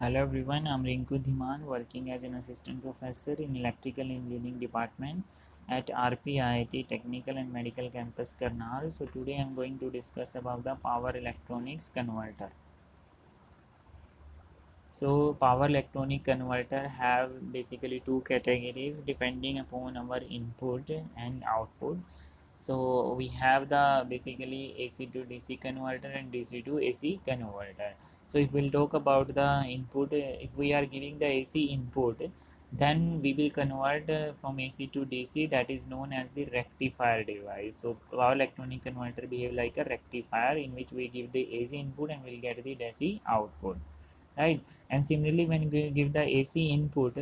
Hello everyone, I'm Rinku Dhiman, working as an assistant professor in electrical engineering department at RPIIT Technical and Medical Campus Karnal. So today I'm going to discuss about the power electronics converter. So power electronic converter have basically two categories depending upon our input and output. So we have the basically AC to DC converter and DC to AC converter. So if we'll talk about the input, if we are giving the AC input, then we will convert from AC to DC, that is known as the rectifier device. So power electronic converter behave like a rectifier in which we give the AC input and we'll get the DC output, right? And similarly when we give the AC input,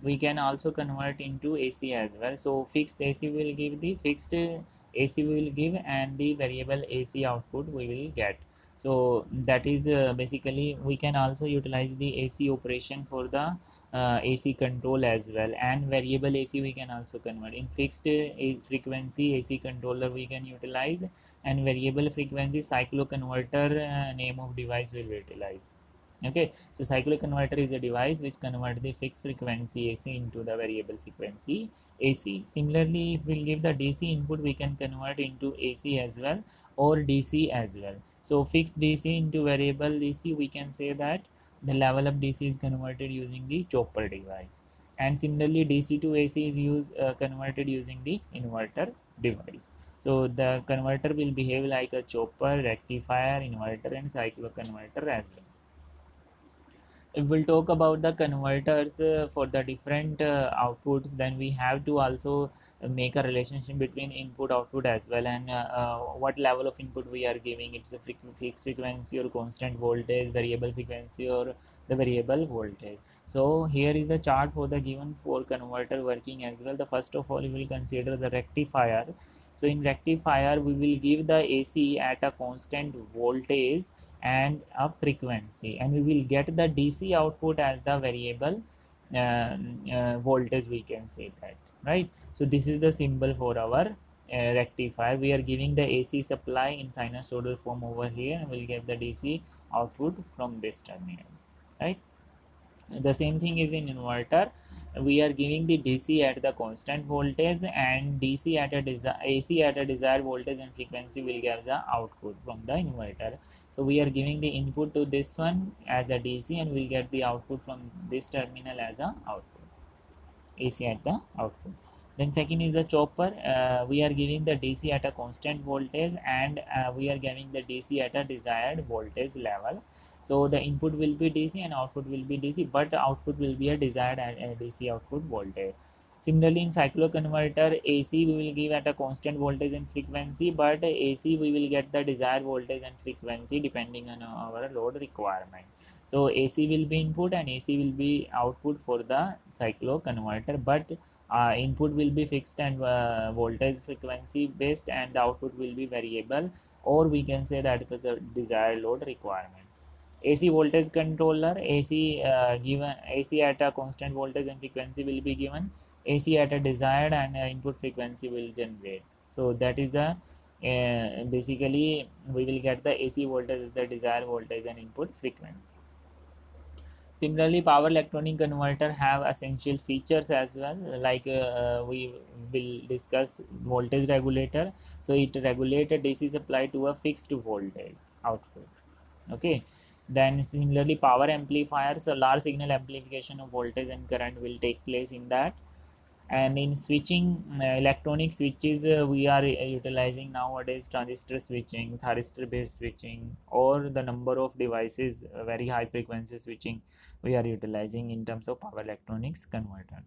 we can also convert into AC as well. So fixed AC will give the fixed AC we will give, and the variable AC output we will get. So that is basically we can also utilize the AC operation for the AC control as well, and variable AC we can also convert in fixed frequency AC controller we can utilize, and variable frequency cycloconverter name of device will utilize. Okay, so cyclic converter is a device which converts the fixed frequency AC into the variable frequency AC. Similarly, if we'll give the DC input, we can convert into AC as well or DC as well. So fixed DC into variable DC, we can say that the level of DC is converted using the chopper device. And similarly, DC to AC is converted using the inverter device. So the converter will behave like a chopper, rectifier, inverter, and cycloconverter as well. If we'll talk about the converters for the different outputs, then we have to also make a relationship between input output as well, and what level of input we are giving. It's a fixed frequency or constant voltage, variable frequency or the variable voltage. So here is a chart for the given for converter working as well. The first of all we will consider the rectifier. So in rectifier we will give the AC at a constant voltage and a frequency, and we will get the DC output as the variable voltage, we can say that, right? So this is the symbol for our rectifier. We are giving the AC supply in sinusoidal form over here, and we'll get the DC output from this terminal, right? The same thing is in inverter. We are giving the DC at the constant voltage, and DC at a AC at a desired voltage and frequency will give the output from the inverter. So we are giving the input to this one as a DC, and we'll get the output from this terminal as a output, AC at the output. Then second is the chopper. We are giving the DC at a constant voltage, and we are giving the DC at a desired voltage level. So the input will be DC and output will be DC, but output will be a desired DC output voltage. Similarly, in cycloconverter, AC we will give at a constant voltage and frequency, but AC we will get the desired voltage and frequency depending on our load requirement. So AC will be input and AC will be output for the cycloconverter, but input will be fixed and voltage frequency based, and the output will be variable, or we can say that it is a desired load requirement. AC voltage controller, AC given AC at a constant voltage and frequency will be given, AC at a desired and input frequency will generate. So that is the basically we will get the AC voltage, the desired voltage and input frequency. Similarly, power electronic converter have essential features as well, like we will discuss voltage regulator. So it regulates a DC supply to a fixed voltage output. Okay. Then similarly, power amplifiers, a large signal amplification of voltage and current will take place in that. And in switching, electronic switches, we are utilizing nowadays transistor switching, thyristor based switching, or the number of devices, very high frequency switching we are utilizing in terms of power electronics converter.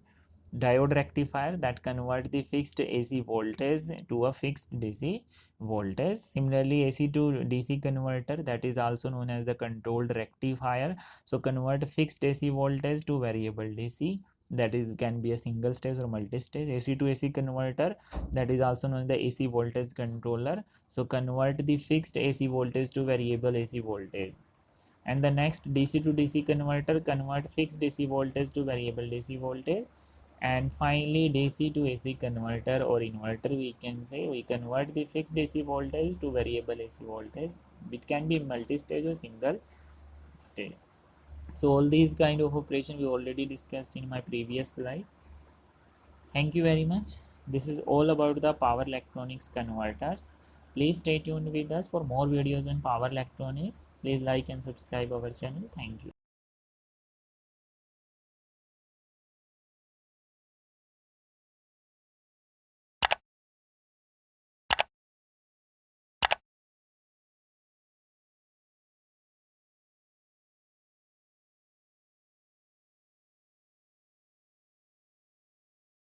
Diode rectifier that convert the fixed AC voltage to a fixed DC voltage. Similarly, AC to DC converter, that is also known as the controlled rectifier. So convert fixed AC voltage to variable DC, that is can be a single stage or multi-stage. AC to AC converter, that is also known as the AC voltage controller. So convert the fixed AC voltage to variable AC voltage. And the next, DC to DC converter, convert fixed DC voltage to variable DC voltage. And finally, DC to AC converter or inverter, we can say we convert the fixed AC voltage to variable AC voltage. It can be multi-stage or single stage. So all these kind of operation we already discussed in my previous slide. Thank you very much. This is all about the power electronics converters. Please stay tuned with us for more videos on power electronics. Please like and subscribe our channel. Thank you.